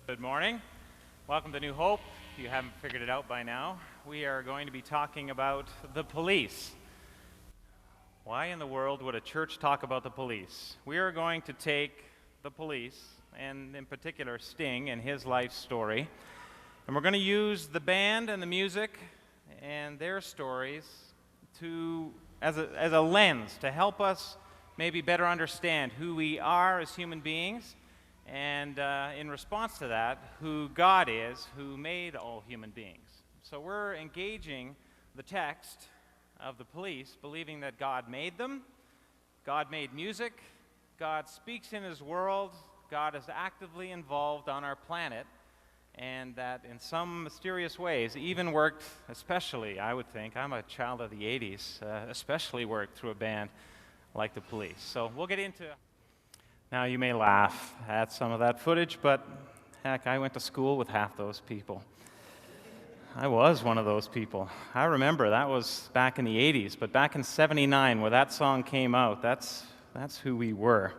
Good morning. Welcome to New Hope. If you haven't figured it out by now, we are going to be talking about the police. Why in the world would a church talk about the police? We are going to take the police, and in particular Sting and his life story, and we're going to use the band and the music and their stories as a lens to help us maybe better understand who we are as human beings, and in response to that, who God is, who made all human beings. So we're engaging the text of the police, believing that God made them, God made music, God speaks in his world, God is actively involved on our planet, and that in some mysterious ways even worked, especially, I would think, I'm a child of the 80s, especially worked through a band like the police. So we'll get into. Now, you may laugh at some of that footage, but heck, I went to school with half those people. I was one of those people. I remember that was back in the 80s, but back in 79, where that song came out, that's who we were.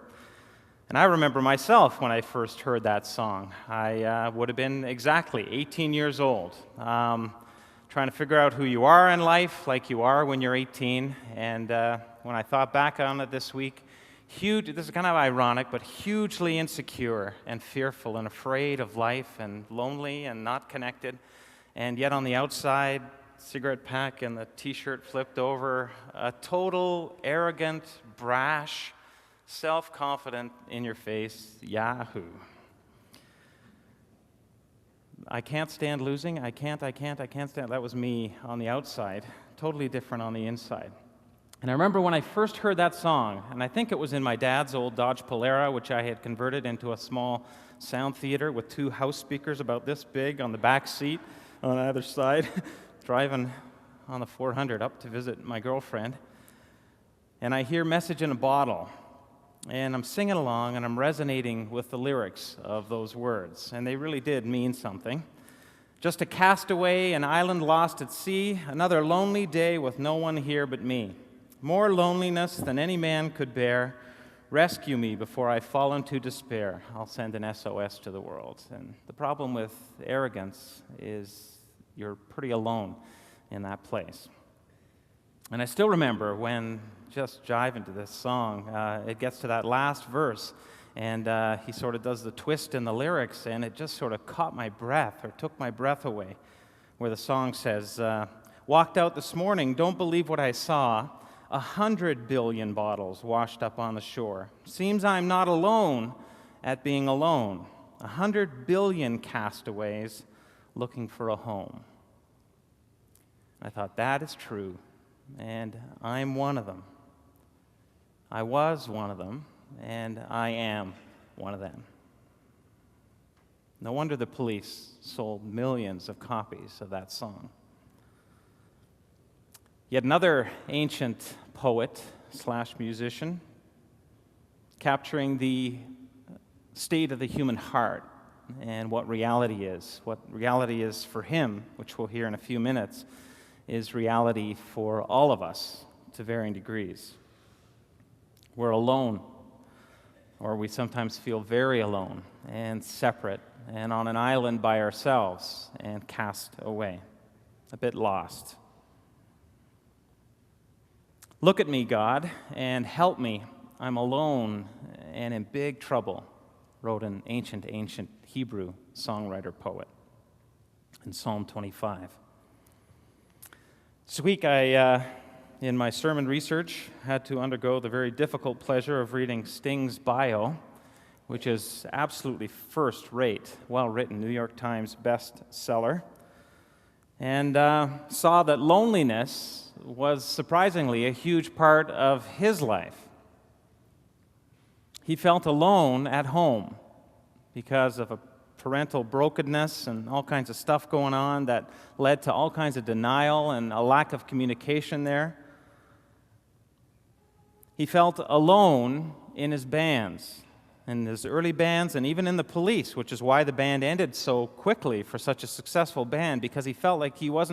And I remember myself when I first heard that song. I would have been exactly 18 years old, trying to figure out who you are in life, like you are when you're 18. And when I thought back on it this week, this is kind of ironic, but hugely insecure and fearful and afraid of life and lonely and not connected. And yet on the outside, cigarette pack and the t-shirt flipped over, a total arrogant, brash, self-confident, in-your-face yahoo. I can't stand losing. I can't stand. That was me on the outside, totally different on the inside. And I remember when I first heard that song, and I think it was in my dad's old Dodge Polara, which I had converted into a small sound theater with 2 house speakers about this big on the back seat on either side, driving on the 400 up to visit my girlfriend. And I hear Message in a Bottle, and I'm singing along, and I'm resonating with the lyrics of those words, and they really did mean something. Just a castaway, an island lost at sea, another lonely day with no one here but me. More loneliness than any man could bear. Rescue me before I fall into despair. I'll send an SOS to the world. And the problem with arrogance is you're pretty alone in that place. And I still remember when, just jiving to this song, it gets to that last verse, and he sort of does the twist in the lyrics, and it just sort of caught my breath, or took my breath away, where the song says, walked out this morning, don't believe what I saw, 100 billion bottles washed up on the shore. Seems I'm not alone at being alone. 100 billion castaways looking for a home. I thought, that is true, and I'm one of them. I was one of them, and I am one of them. No wonder the police sold millions of copies of that song. Yet another ancient poet/musician, capturing the state of the human heart and what reality is. What reality is for him, which we'll hear in a few minutes, is reality for all of us to varying degrees. We're alone, or we sometimes feel very alone and separate and on an island by ourselves and cast away, a bit lost. Look at me, God, and help me. I'm alone and in big trouble, wrote an ancient Hebrew songwriter-poet in Psalm 25. This week I, in my sermon research, had to undergo the very difficult pleasure of reading Sting's bio, which is absolutely first-rate, well-written, New York Times bestseller, and saw that loneliness was surprisingly a huge part of his life. He felt alone at home because of a parental brokenness and all kinds of stuff going on that led to all kinds of denial and a lack of communication there. He felt alone in his bands, in his early bands, and even in the police, which is why the band ended so quickly for such a successful band, because he felt like he was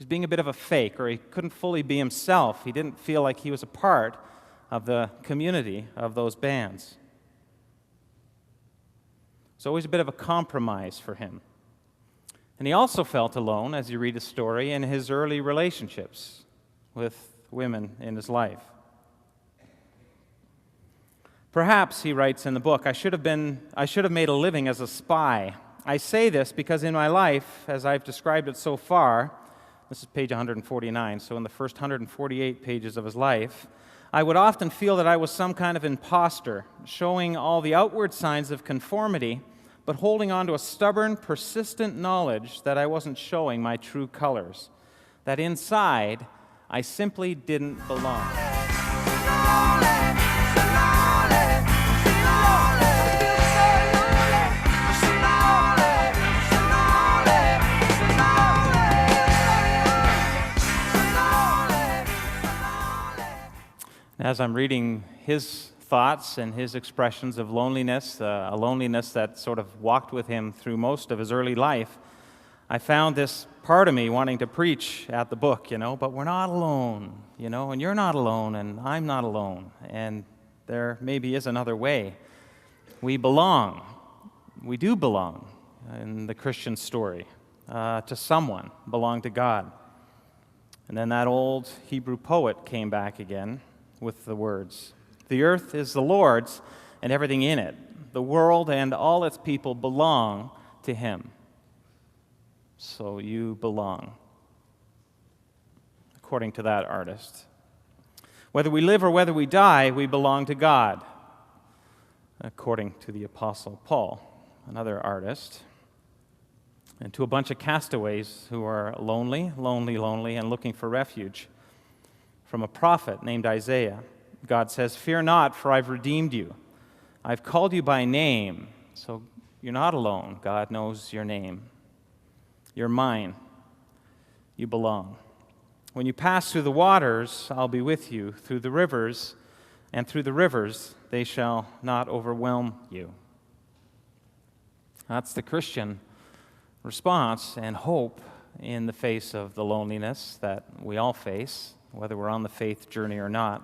being a bit of a fake, or he couldn't fully be himself. He didn't feel like he was a part of the community of those bands. It's always a bit of a compromise for him. And he also felt alone, as you read his story, in his early relationships with women in his life. Perhaps, he writes in the book, I should have made a living as a spy. I say this because in my life, as I've described it so far, this is page 149, so in the first 148 pages of his life, I would often feel that I was some kind of imposter, showing all the outward signs of conformity, but holding on to a stubborn, persistent knowledge that I wasn't showing my true colors, that inside, I simply didn't belong. As I'm reading his thoughts and his expressions of loneliness, a loneliness that sort of walked with him through most of his early life, I found this part of me wanting to preach at the book, but we're not alone, and you're not alone, and I'm not alone, and there maybe is another way. We belong. We do belong in the Christian story to someone, belong to God. And then that old Hebrew poet came back again with the words, "The earth is the Lord's and everything in it. The world and all its people belong to Him." So you belong, according to that artist. Whether we live or whether we die, we belong to God, according to the Apostle Paul, another artist. And to a bunch of castaways who are lonely, and looking for refuge. From a prophet named Isaiah, God says, "Fear not, for I've redeemed you. I've called you by name." So you're not alone. God knows your name. You're mine. You belong. When you pass through the waters, I'll be with you. Through the rivers, and through the rivers, they shall not overwhelm you. That's the Christian response and hope in the face of the loneliness that we all face, whether we're on the faith journey or not.